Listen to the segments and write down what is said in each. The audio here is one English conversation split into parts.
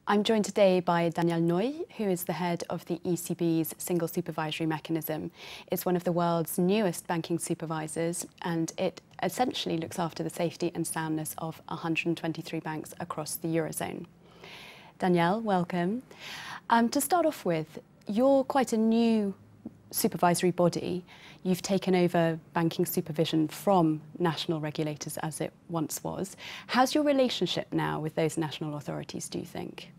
I'm joined today by Danièle Nouy, who is the head of the ECB's Single Supervisory Mechanism. It's one of the world's newest banking supervisors, and it essentially looks after the safety and soundness of 123 banks across the eurozone. Danièle, welcome. To start off with, you're quite a new supervisory body. You've taken over banking supervision from national regulators as it once was. How's your relationship now with those national authorities, do you think?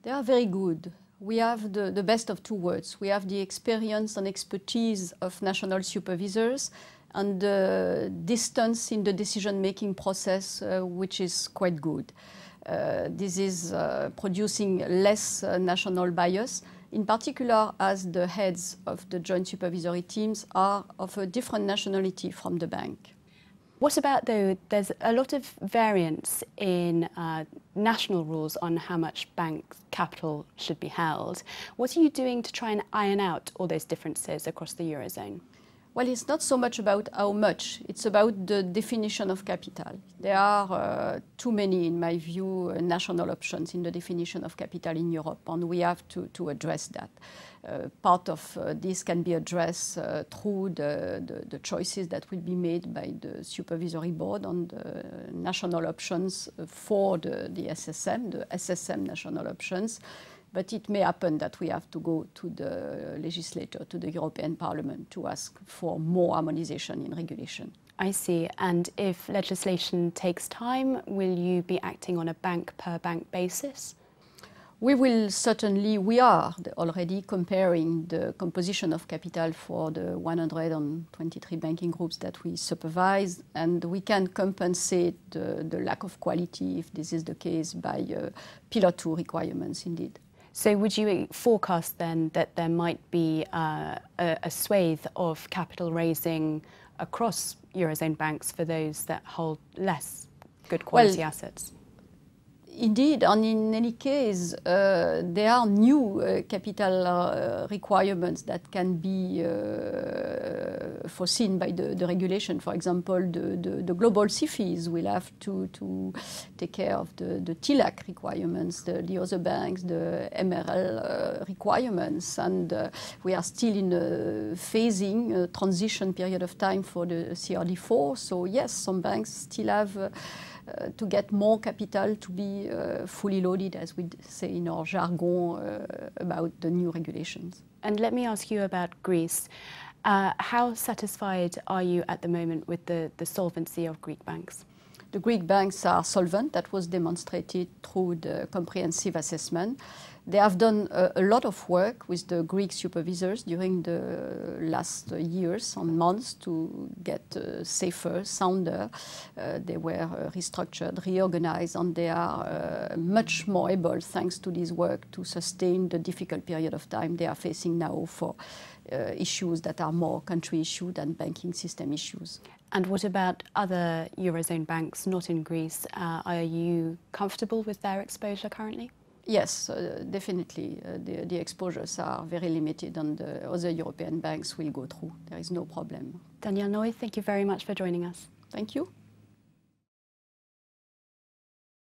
They are very good. We have the best of two worlds. We have the experience and expertise of national supervisors and the distance in the decision-making process, which is quite good. This is producing less national bias, in particular as the heads of the joint supervisory teams are of a different nationality from the bank. What about, though, there's a lot of variance in national rules on how much bank capital should be held. What are you doing to try and iron out all those differences across the eurozone? Well, it's not so much about how much, it's about the definition of capital. There are too many, in my view, national options in the definition of capital in Europe, and we have to address that. Part of this can be addressed through the choices that will be made by the supervisory board on the national options for the SSM, the SSM national options. But it may happen that we have to go to the legislator, to the European Parliament, to ask for more harmonization in regulation. I see. And if legislation takes time, will you be acting on a bank-per-bank basis? We will certainly, we are already comparing the composition of capital for the 123 banking groups that we supervise, and we can compensate the lack of quality, if this is the case, by Pillar 2 requirements indeed. So would you forecast then that there might be a swathe of capital raising across eurozone banks for those that hold less good quality assets? Indeed, and in any case, there are new capital requirements that can be foreseen by the regulation. For example, the global CFIs will have to take care of the TLAC requirements, the other banks, the MRL requirements, and we are still in a phasing, transition period of time for the CRD4. So yes, some banks still have to get more capital to be fully loaded, as we say in our jargon, about the new regulations. And let me ask you about Greece. How satisfied are you at the moment with the solvency of Greek banks? The Greek banks are solvent. That was demonstrated through the comprehensive assessment. They have done a lot of work with the Greek supervisors during the last years and months to get safer, sounder. They were restructured, reorganized, and they are much more able, thanks to this work, to sustain the difficult period of time they are facing now for issues that are more country issues than banking system issues. And what about other eurozone banks not in Greece? Are you comfortable with their exposure currently? Yes, definitely. The exposures are very limited, and the other European banks will go through. There is no problem. Danièle Nouy, thank you very much for joining us. Thank you.